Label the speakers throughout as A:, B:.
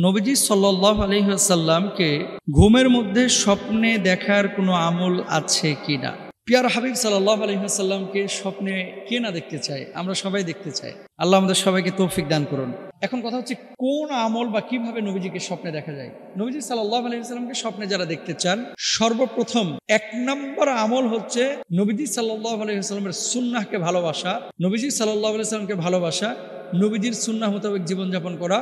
A: নবীজি সাল্লাল্লাহু আলাইহি ওয়াসাল্লামকে ঘুমের মধ্যে স্বপ্নে দেখার কোনো আমল আছে কিনা? পিয়ার হাবিব সাল্লাল্লাহু আলাইহি ওয়াসাল্লামকে স্বপ্নে কে না দেখতে চায়? আমরা সবাই দেখতে চাই। আল্লাহ আমাদের সবাইকে তৌফিক দান করুন। এখন কথা হচ্ছে কোন আমল বা কিভাবে নবীজিকে স্বপ্নে দেখা যায়? নবীজি সাল্লাল্লাহু আলাইহি ওয়াসাল্লামকে স্বপ্নে যারা দেখতে চান, সর্বপ্রথম এক নম্বর আমল হচ্ছে নবীজি সাল্লাল্লাহু আলাইহি ওয়াসাল্লামের সুন্নাহকে ভালোবাসা, নবীজি সাল্লাল্লাহু আলাইহি ওয়াসাল্লামকে ভালোবাসা, নবীজির সুন্নাহ মোতাবেক জীবনযাপন করা,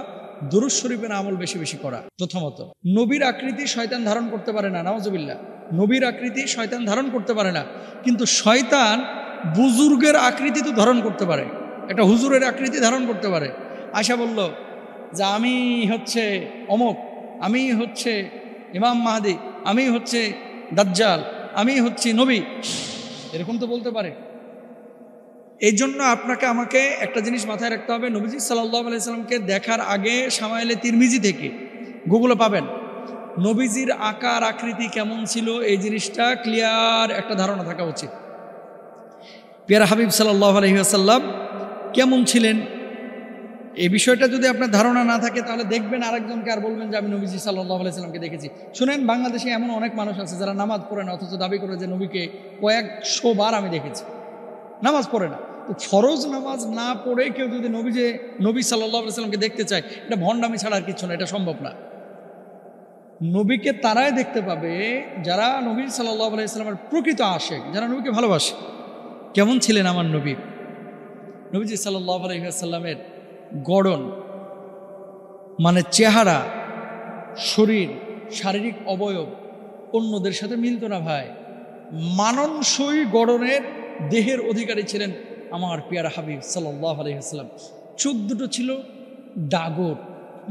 A: দুরূদ শরীফের আমল বেশি বেশি করা। প্রথমত, নবীর আকৃতি শয়তান ধারণ করতে পারে না, নাউজুবিল্লাহ। নবীর আকৃতি শয়তান ধারণ করতে পারে না, কিন্তু শয়তান বুজুর্গের আকৃতি তো ধারণ করতে পারে, একটা হুজুরের আকৃতি ধারণ করতে পারে। আয়শা বলল যে আমি হচ্ছে অমুক, আমি হচ্ছে ইমাম মাহদি, আমি হচ্ছে দাজ্জাল, আমি হচ্ছে নবী, এরকম তো বলতে পারে। এই জন্য আপনাকে আমাকে একটা জিনিস মাথায় রাখতে হবে, নবীজি সাল্লাল্লাহু আলাইহি সাল্লামকে দেখার আগে শামায়েলে তিরমিজি থেকে গুগলে পাবেন নবীজির আকার আকৃতি কেমন ছিল, এই জিনিসটা ক্লিয়ার একটা ধারণা থাকা উচিত। পিয়ারা হাবিব সাল্লাল্লাহু আলাইহি ওয়াসাল্লাম কেমন ছিলেন এই বিষয়টা যদি আপনার ধারণা না থাকে, তাহলে দেখবেন আরেকজনকে আর বলবেন যে আমি নবীজি সাল্লাল্লাহু আলাইহি সাল্লামকে দেখেছি। শুনেন, বাংলাদেশে এমন অনেক মানুষ আছে যারা নামাজ পড়ে না, অথচ দাবি করে যে নবীকে কয়েকশো বার আমি দেখেছি। নামাজ পড়ে না, তো ফরজ নামাজ না পড়ে কেউ যদি নবী সাল্লাল্লাহু আলাইহি সাল্লামকে দেখতে চায়, এটা ভণ্ডামি ছাড়া আর কিছু না, এটা সম্ভব না। নবীকে তারাই দেখতে পাবে যারা নবী সাল্লাল্লাহু আলাইহি সাল্লামের প্রকৃত আশিক, যারা নবীকে ভালোবাসে। কেমন ছিলেন আমার নবী? নবীজি সাল্লাল্লাহু আলাইহি সাল্লামের গড়ন মানে চেহারা, শরীর, শারীরিক অবয়ব অন্যদের সাথে মিলত না ভাই। মানানসই গড়নের দেহের অধিকারী ছিলেন আমার পিয়ারা হাবিব সাল্লাল্লাহু আলাইহি ওয়াসাল্লাম। চোখ দুটো ছিল ডাগর,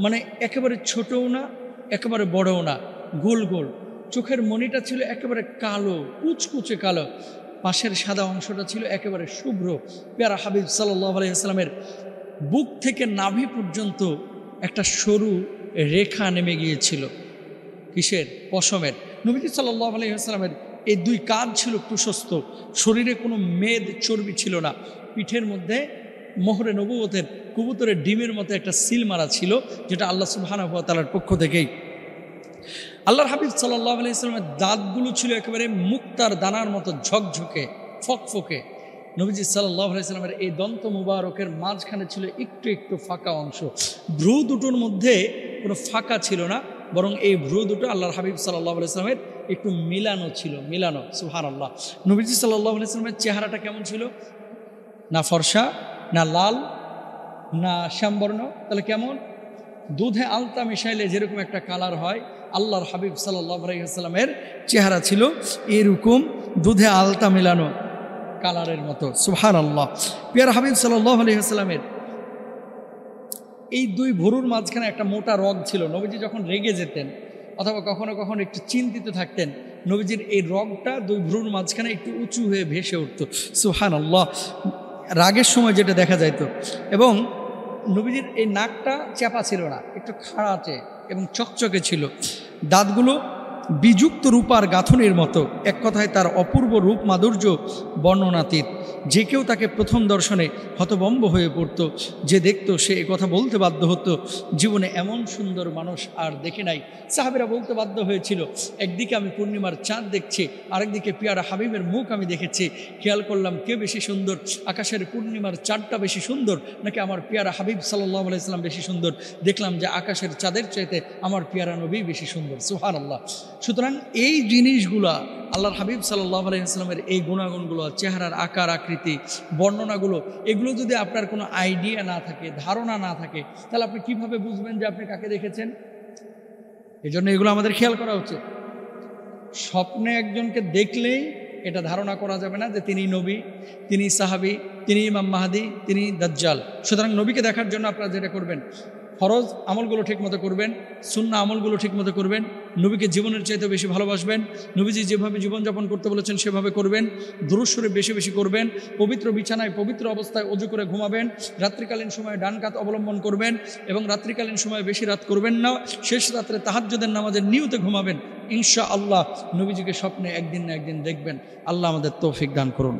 A: মানে একেবারে ছোটও না একেবারে বড়ও না, গোল গোল। চোখের মণিটা ছিল একেবারে কালো, কুচকুচে কালো, পাশের সাদা অংশটা ছিল একেবারে শুভ্র। পিয়ারা হাবিব সাল্লাল্লাহু আলাইহি ওয়াসাল্লামের বুক থেকে নাভি পর্যন্ত একটা সরু রেখা নেমে গিয়েছিল। কিসের? পশমের। নবীজি সাল্লাল্লাহু আলাইহি ওয়াসাল্লামের এই দুই কাঁধ ছিল প্রশস্ত, শরীরে কোনো মেদ চর্বি ছিল না, পিঠের মধ্যে মোহরে নবুয়তের কবুতরের ডিমের মতো একটা সিল মারা ছিল, যেটা আল্লাহ সুবহানাহু ওয়া তাআলার পক্ষ থেকেই। আল্লাহর হাবিব সাল্লাল্লাহু আলাইহি ওয়াসাল্লামের দাঁতগুলো ছিল একেবারে মুক্তার দানার মতো ঝকঝকে ফকফকে। নবীজি সাল্লাল্লাহু আলাইহি ওয়াসাল্লামের এই দন্ত মুবারকের মাঝখানে ছিল একটু একটু ফাঁকা অংশ। ভ্রু দুটোর মধ্যে কোনো ফাঁকা ছিল না, বরং এই ভ্রু দুটো আল্লাহর হাবিব সাল্লাল্লাহু আলাইহি ওয়াসাল্লামের একটু মিলানো ছিল, মিলানো। সুবহানাল্লাহ। নবীজি সাল্লাল্লাহু আলাইহি ওয়াসাল্লামের চেহারাটা কেমন ছিল? না ফর্সা, না লাল, না শ্যামবর্ণ, তাহলে কেমন? দুধে আলতা মিশাইলে যেরকম একটা কালার হয়, আল্লাহর হাবিব সাল্লাল্লাহু আলাইহি ওয়াসাল্লামের চেহারা ছিল এরকম দুধে আলতা মিলানো কালারের মতো। সুবহানাল্লাহ। পিয়ারা হাবিব সাল্লাল্লাহু আলাইহি ওয়াসাল্লামের এই দুই ভুরুর মাঝখানে একটা মোটা রগ ছিল। নবীজি যখন রেগে যেতেন অথবা কখনো কখনো একটু চিন্তিত থাকতেন, নবীজির এই রগটা দুই ভ্রুর মাঝখানে একটু উঁচু হয়ে ভেসে উঠত। সুবহানাল্লাহ। রাগের সময় যেটা দেখা যাইত। এবং নবীজির এই নাকটা চাপা ছিল না, একটু খাড়াটে এবং চকচকে ছিল। দাঁতগুলো বিযুক্ত রূপার গাঁথনির মতো। এক কথায় তার অপূর্ব রূপ মাধুর্য বর্ণনাতীত। যে কেউ তাকে প্রথম দর্শনে হতভম্ব হয়ে পড়ত। যে দেখত সে কথা বলতে বাধ্য হতো, জীবনে এমন সুন্দর মানুষ আর দেখে নাই। সাহাবীরা বলতে বাধ্য হয়েছিল, একদিকে আমি পূর্ণিমার চাঁদ দেখছি, আরেকদিকে পিয়ারা হাবিবের মুখ আমি দেখেছি, খেয়াল করলাম কে বেশি সুন্দর, আকাশের পূর্ণিমার চাঁদটা বেশি সুন্দর নাকি আমার পিয়ারা হাবিব সাল্লাল্লাহু আলাইহি সাল্লাম বেশি সুন্দর? দেখলাম যে আকাশের চাঁদের চাইতে আমার পিয়ারা নবী বেশি সুন্দর। সুবহানাল্লাহ। সুতরাং এই জিনিসগুলা আল্লাহর হাবিব সাল্লাল্লাহু আলাইহি ওয়াসাল্লামের এই গুণাগুণগুলো, চেহারার আকার আকৃতি, বর্ণনাগুলো, এগুলো যদি আপনার কোনো আইডিয়া না থাকে, ধারণা না থাকে, তাহলে আপনি কিভাবে বুঝবেন যে আপনি কাকে দেখেছেন? এই জন্য এগুলো আমাদের খেয়াল করা উচিত। স্বপ্নে একজনকে দেখলেই এটা ধারণা করা যাবে না যে তিনি নবী, তিনি সাহাবী, তিনি ইমাম মাহদি, তিনি দাজ্জাল। সুতরাং নবীকে দেখার জন্য আপনারা যেটা করবেন, ফরজ আমলগুলো ঠিকমতো করবেন, সুন্নাহ আমলগুলো ঠিকমতো করবেন, নবীকে জীবনের চাইতে বেশি ভালোবাসবেন, নবীজি যেভাবে জীবনযাপন করতে বলেছেন সেভাবে করবেন, দুরূদ শরীফ বেশি বেশি করবেন, পবিত্র বিছানায় পবিত্র অবস্থায় ওযু করে ঘুমাবেন, রাত্রিকালীন সময়ে ডান কাত অবলম্বন করবেন এবং রাত্রিকালীন সময়ে বেশি রাত করবেন না, শেষ রাত্রে তাহাজ্জুদের নামাজের নিয়তে ঘুমাবেন। ইনশাআল্লাহ নবীজিকে স্বপ্নে একদিন না একদিন দেখবেন। আল্লাহ আমাদের তৌফিক দান করুন।